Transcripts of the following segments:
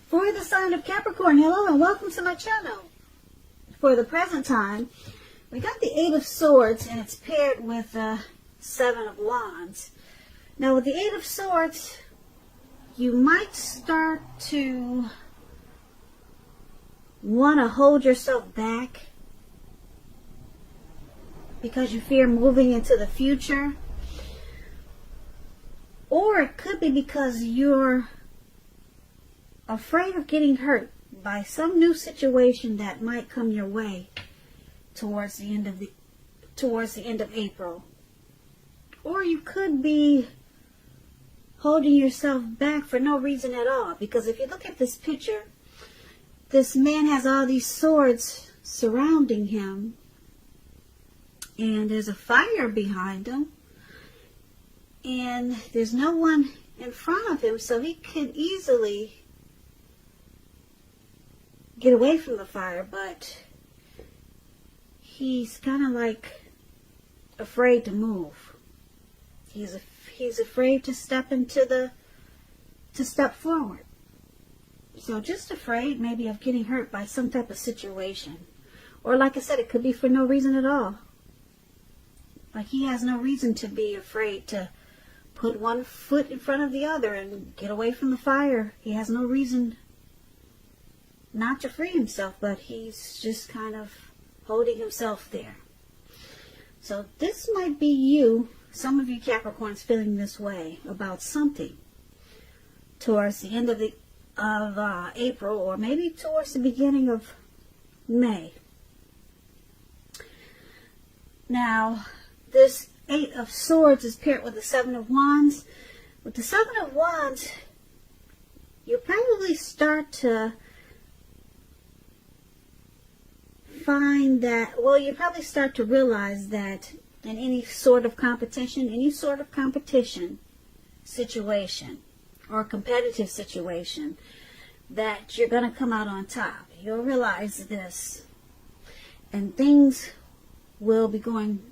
For the sign of Capricorn, hello and welcome to my channel. For the present time, we got the Eight of Swords and it's paired with the Seven of Wands. Now with the Eight of Swords, you might start to want to hold yourself back because you fear moving into the future. Or it could be because you're afraid of getting hurt by some new situation that might come your way towards the end of April. Or you could be holding yourself back for no reason at all, because if you look at this picture, this man has all these swords surrounding him and there's a fire behind him and there's no one in front of him, so he can easily get away from the fire, but he's kind of like afraid to move. He's afraid to step forward. So just afraid maybe of getting hurt by some type of situation. Or like I said, it could be for no reason at all. Like he has no reason to be afraid to put one foot in front of the other and get away from the fire. He has no reason not to free himself, but he's just kind of holding himself there. So this might be you, some of you Capricorns, feeling this way about something towards the end of April, or maybe towards the beginning of May. Now, this Eight of Swords is paired with the Seven of Wands. With the Seven of Wands, you'll probably start to find that, well, you probably start to realize that in any sort of competition situation or competitive situation, that you're going to come out on top. You'll realize this, and things will be going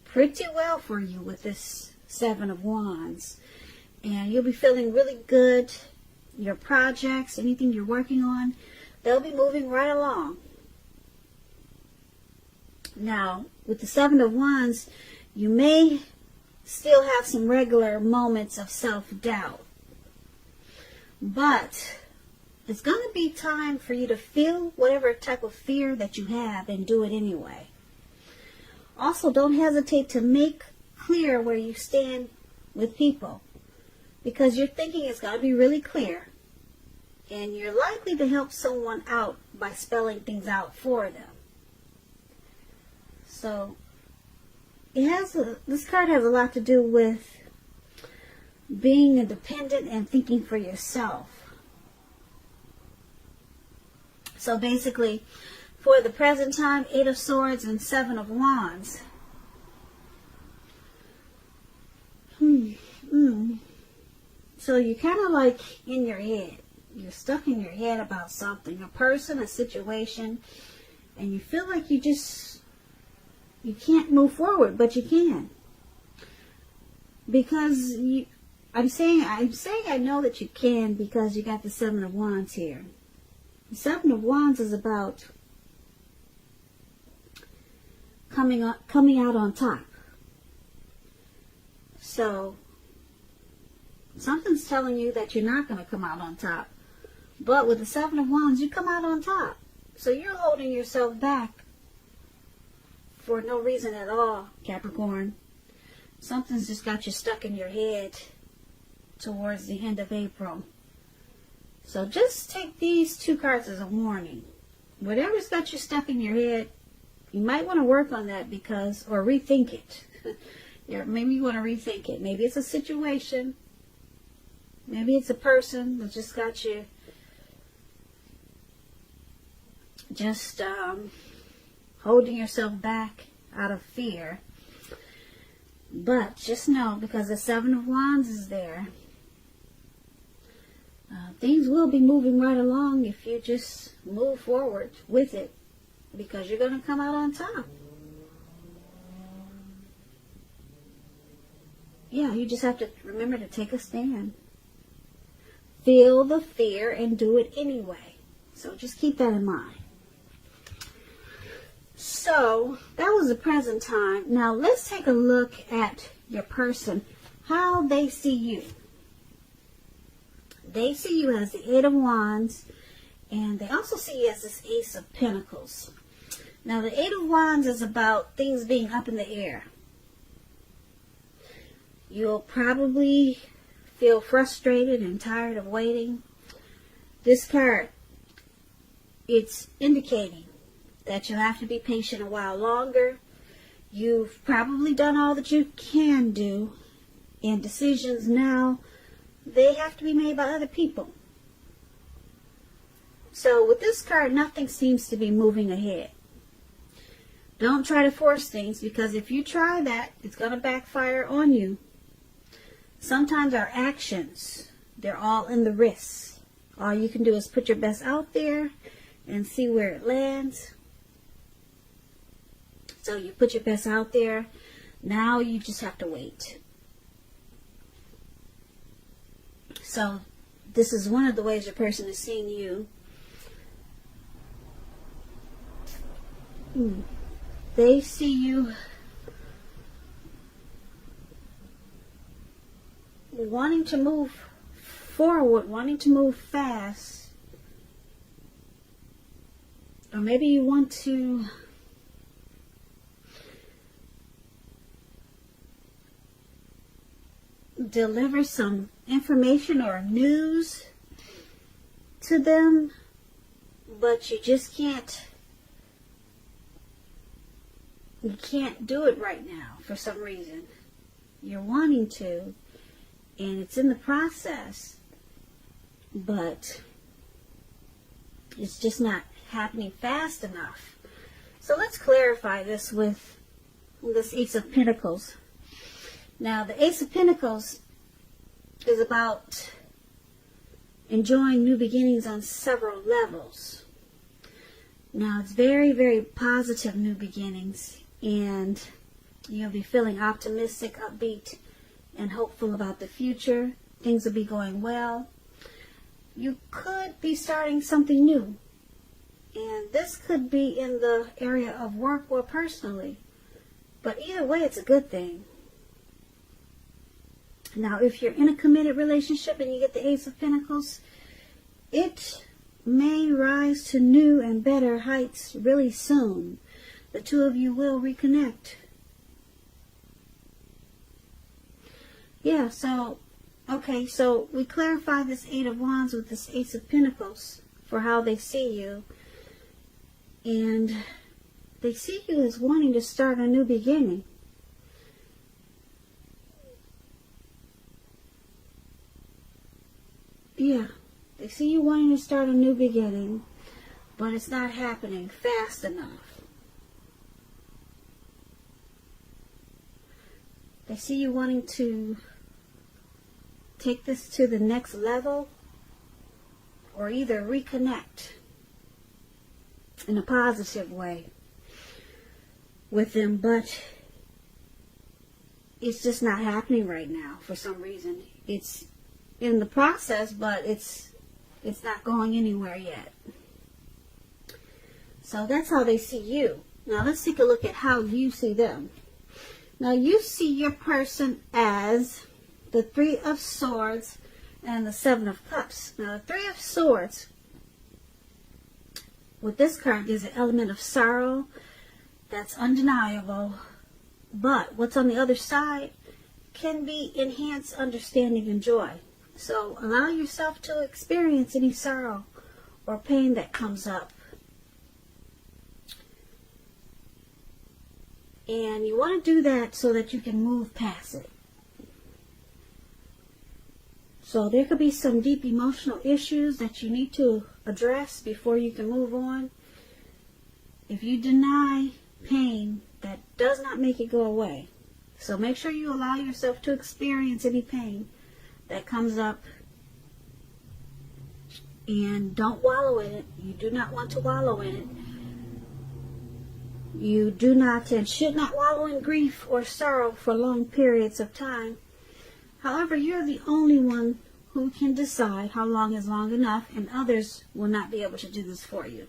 pretty well for you with this Seven of Wands, and you'll be feeling really good. Your projects, anything you're working on, they'll be moving right along. Now, with the Seven of Wands, you may still have some regular moments of self-doubt, but it's going to be time for you to feel whatever type of fear that you have and do it anyway. Also, don't hesitate to make clear where you stand with people, because your thinking is going to be really clear, and you're likely to help someone out by spelling things out for them. So this card has a lot to do with being independent and thinking for yourself. So basically, for the present time, Eight of Swords and Seven of Wands. So you're kind of like in your head. You're stuck in your head about something, a person, a situation, and you feel like you can't move forward, but you can. Because I'm saying I know that you can because you got the Seven of Wands here. The Seven of Wands is about coming out on top. So something's telling you that you're not going to come out on top. But with the Seven of Wands, you come out on top. So you're holding yourself back for no reason at all, Capricorn. Something's just got you stuck in your head towards the end of April. So just take these two cards as a warning. Whatever's got you stuck in your head, you might want to work on that or rethink it. Maybe you want to rethink it. Maybe it's a situation. Maybe it's a person that just got you holding yourself back out of fear. But just know, because the Seven of Wands is there, things will be moving right along if you just move forward with it, because you're going to come out on top. Yeah, you just have to remember to take a stand. feel the fear and do it anyway. So just keep that in mind. So that was the present time. Now let's take a look at your person, how they see you. They see you as the Eight of Wands, and they also see you as this Ace of Pentacles. Now the Eight of Wands is about things being up in the air. You'll probably feel frustrated and tired of waiting. This card, it's indicating that you'll have to be patient a while longer. You've probably done all that you can do, and decisions now, they have to be made by other people. So with this card, nothing seems to be moving ahead. Don't try to force things, because if you try that, it's going to backfire on you. Sometimes our actions, they're all in the risks. All you can do is put your best out there and see where it lands. So you put your best out there. Now you just have to wait. So this is one of the ways your person is seeing you. They see you wanting to move forward, wanting to move fast. Or maybe you want to deliver some information or news to them, but you just can't do it right now for some reason. You're wanting to, and it's in the process, but it's just not happening fast enough. So let's clarify this with this Ace of Pentacles. Now, the Ace of Pentacles is about enjoying new beginnings on several levels. Now, it's very, very positive new beginnings, and you'll be feeling optimistic, upbeat, and hopeful about the future. Things will be going well. You could be starting something new, and this could be in the area of work or personally, but either way, it's a good thing. Now, if you're in a committed relationship and you get the Ace of Pentacles, it may rise to new and better heights really soon. The two of you will reconnect. Yeah, so, okay, so we clarify this Eight of Wands with this Ace of Pentacles for how they see you. And they see you as wanting to start a new beginning. Yeah, they see you wanting to start a new beginning, but it's not happening fast enough. They see you wanting to take this to the next level, or either reconnect in a positive way with them, but it's just not happening right now for some reason. It's in the process, but it's not going anywhere yet. So that's how they see you. Now let's take a look at how you see them. Now you see your person as the Three of Swords and the Seven of Cups. Now the Three of Swords with this card is an element of sorrow that's undeniable, but what's on the other side can be enhanced understanding and joy. So allow yourself to experience any sorrow or pain that comes up. And you want to do that so that you can move past it. So there could be some deep emotional issues that you need to address before you can move on. If you deny pain, that does not make it go away. So make sure you allow yourself to experience any pain that comes up, and don't wallow in it. You do not want to wallow in it. You do not and should not wallow in grief or sorrow for long periods of time. However, you're the only one who can decide how long is long enough, and others will not be able to do this for you.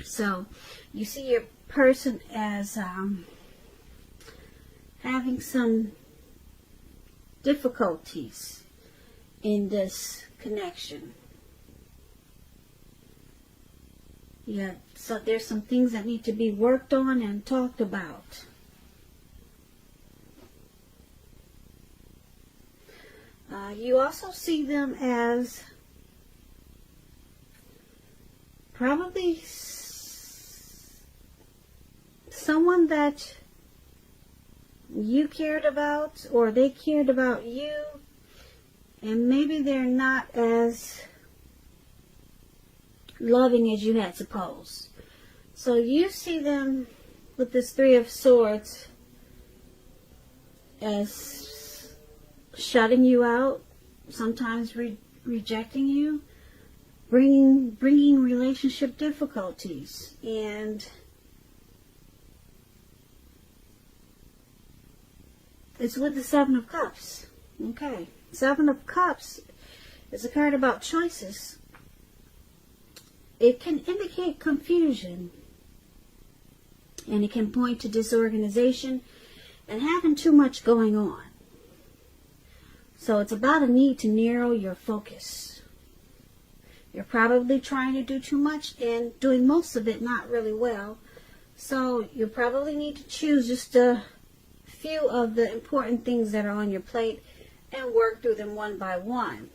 So you see your person as having some difficulties in this connection. Yeah, so there's some things that need to be worked on and talked about. You also see them as probably someone that you cared about, or they cared about you, and maybe they're not as loving as you had supposed. So you see them with this Three of Swords as shutting you out, sometimes rejecting you, bringing relationship difficulties, and it's with the Seven of Cups. Okay, Seven of Cups is a card about choices. It can indicate confusion, and it can point to disorganization and having too much going on. So it's about a need to narrow your focus. You're probably trying to do too much and doing most of it not really well. So you probably need to choose just a few of the important things that are on your plate and work through them one by one.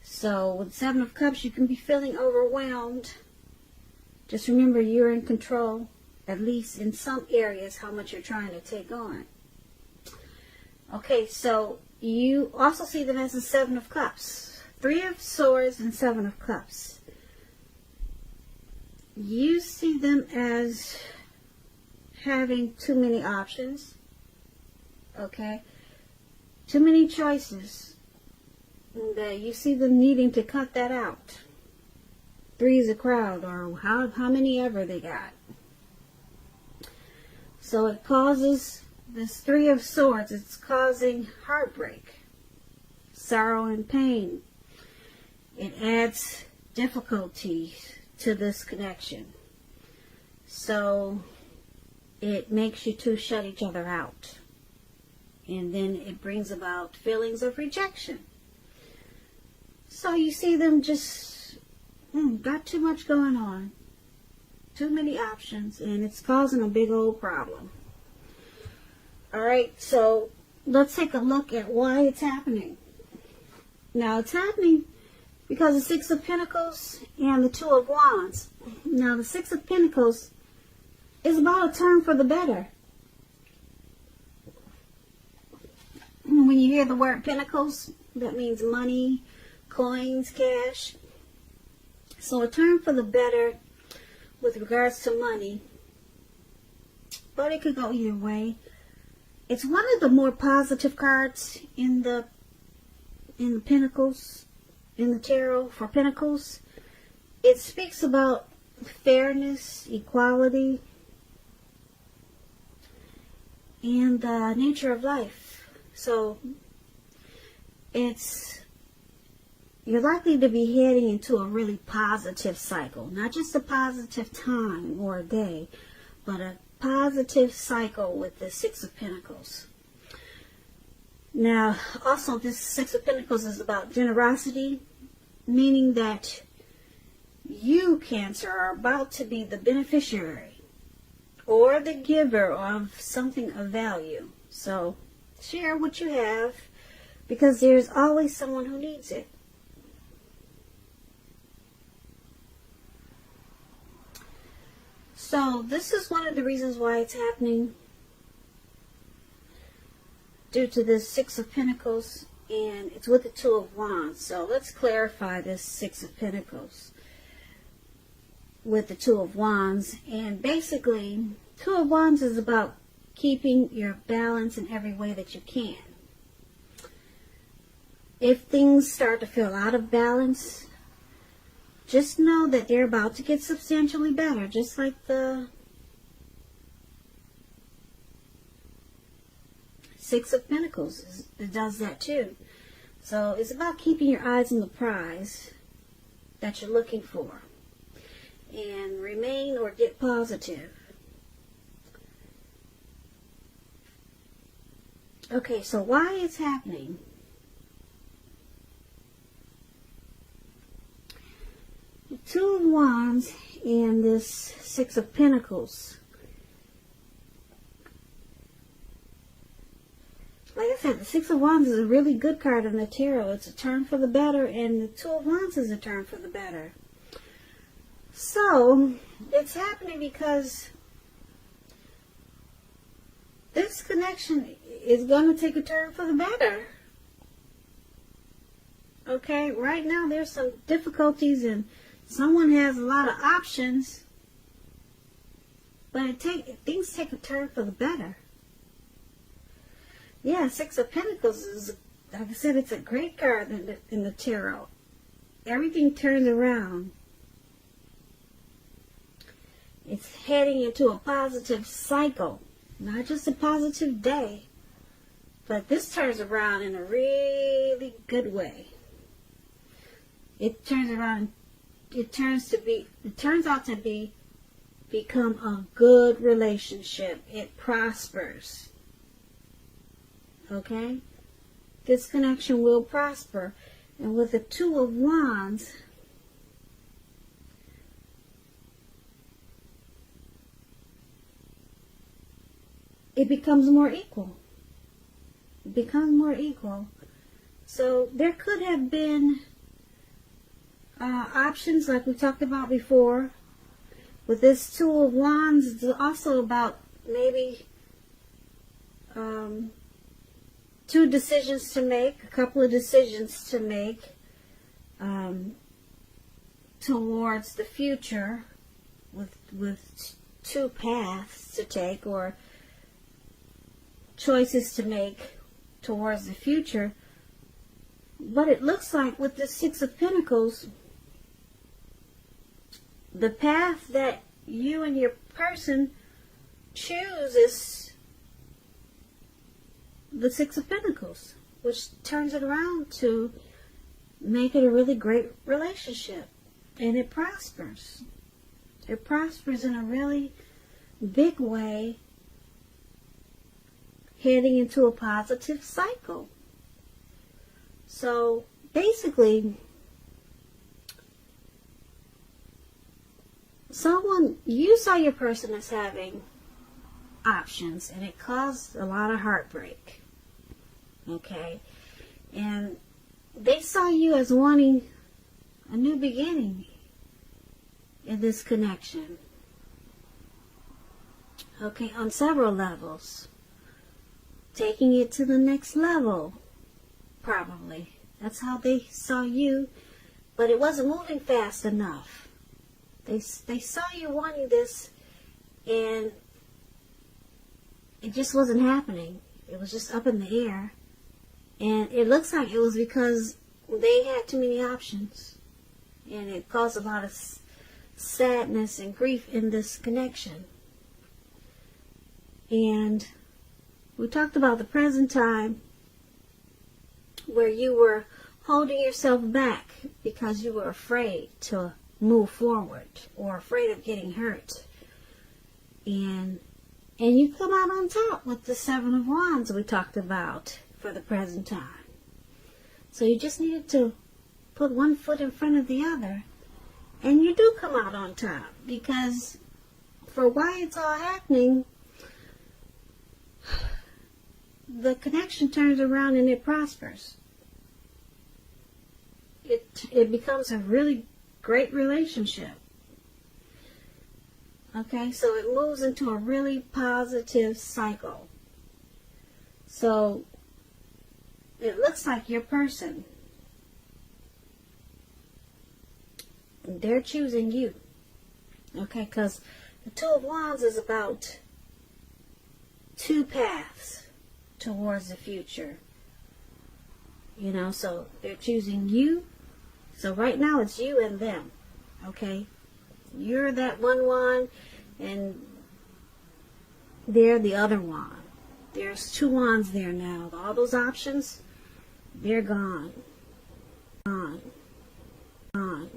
So with Seven of Cups, you can be feeling overwhelmed. Just remember, you're in control, at least in some areas, how much you're trying to take on. Okay, so you also see them as the Seven of Cups. Three of Swords and Seven of Cups. You see them as having too many options. Okay? Too many choices. And you see them needing to cut that out. Three is a crowd, or how many ever they got. So it causes this Three of Swords. It's causing heartbreak, sorrow, and pain. It adds difficulty to this connection. So it makes you two shut each other out. And then it brings about feelings of rejection. So you see them just got too much going on. Too many options, and it's causing a big old problem. Alright, so let's take a look at why it's happening. Now it's happening because the Six of Pentacles and the Two of Wands. Now the Six of Pentacles is about a turn for the better. When you hear the word Pentacles, that means money, coins, cash. So a turn for the better with regards to money. But it could go either way. It's one of the more positive cards in the Pentacles, in the tarot for Pentacles. It speaks about fairness, equality, and the nature of life. So you're likely to be heading into a really positive cycle. Not just a positive time or a day, but a positive cycle with the Six of Pentacles. Now, also this Six of Pentacles is about generosity, meaning that you, Cancer, are about to be the beneficiary or the giver of something of value. So share what you have, because there's always someone who needs it. So this is one of the reasons why it's happening, due to this Six of Pentacles, and it's with the Two of Wands. So let's clarify this Six of Pentacles with the Two of Wands. And basically, Two of Wands is about keeping your balance in every way that you can. If things start to feel out of balance, just know that they're about to get substantially better, just like the Six of Pentacles, it does that too. So it's about keeping your eyes on the prize that you're looking for. And remain or get positive. Okay, so why it's happening? The Two of Wands and this Six of Pentacles. Like I said, the Six of Wands is a really good card in the tarot. It's a turn for the better, and the Two of Wands is a turn for the better. So, it's happening because this connection is going to take a turn for the better. Okay, right now there's some difficulties and someone has a lot of options, but things take a turn for the better. Yeah, Six of Pentacles is, like I said, it's a great card in the tarot. Everything turns around. It's heading into a positive cycle. Not just a positive day, but this turns around in a really good way. It turns around, it turns out to become a good relationship. It prospers. Okay? This connection will prosper. And with the Two of Wands, it becomes more equal. It becomes more equal. So there could have been options like we talked about before. With this Two of Wands, it's also about maybe two decisions to make, a couple of decisions to make towards the future, with two paths to take or choices to make towards the future. But it looks like with the Six of Pentacles, the path that you and your person choose is the Six of Pentacles, which turns it around to make it a really great relationship. And it prospers. It prospers in a really big way, heading into a positive cycle. So basically, you saw your person as having options, and it caused a lot of heartbreak. Okay? And they saw you as wanting a new beginning in this connection. Okay, on several levels. Taking it to the next level, probably. That's how they saw you, but it wasn't moving fast enough. They saw you wanting this, and it just wasn't happening. It was just up in the air. And it looks like it was because they had too many options. And it caused a lot of sadness and grief in this connection. And we talked about the present time where you were holding yourself back because you were afraid to move forward or afraid of getting hurt. And you come out on top with the Seven of Wands we talked about for the present time. So you just needed to put one foot in front of the other, and you do come out on top, because for why it's all happening, the connection turns around and it prospers. It becomes a really great relationship. Okay, so it moves into a really positive cycle. So it looks like your person, they're choosing you. Okay, because the Two of Wands is about two paths towards the future. You know, so they're choosing you. So right now it's you and them. Okay? You're that one, and they're the other one. There's 2 wands there now. All those options, they're gone. Gone. Gone.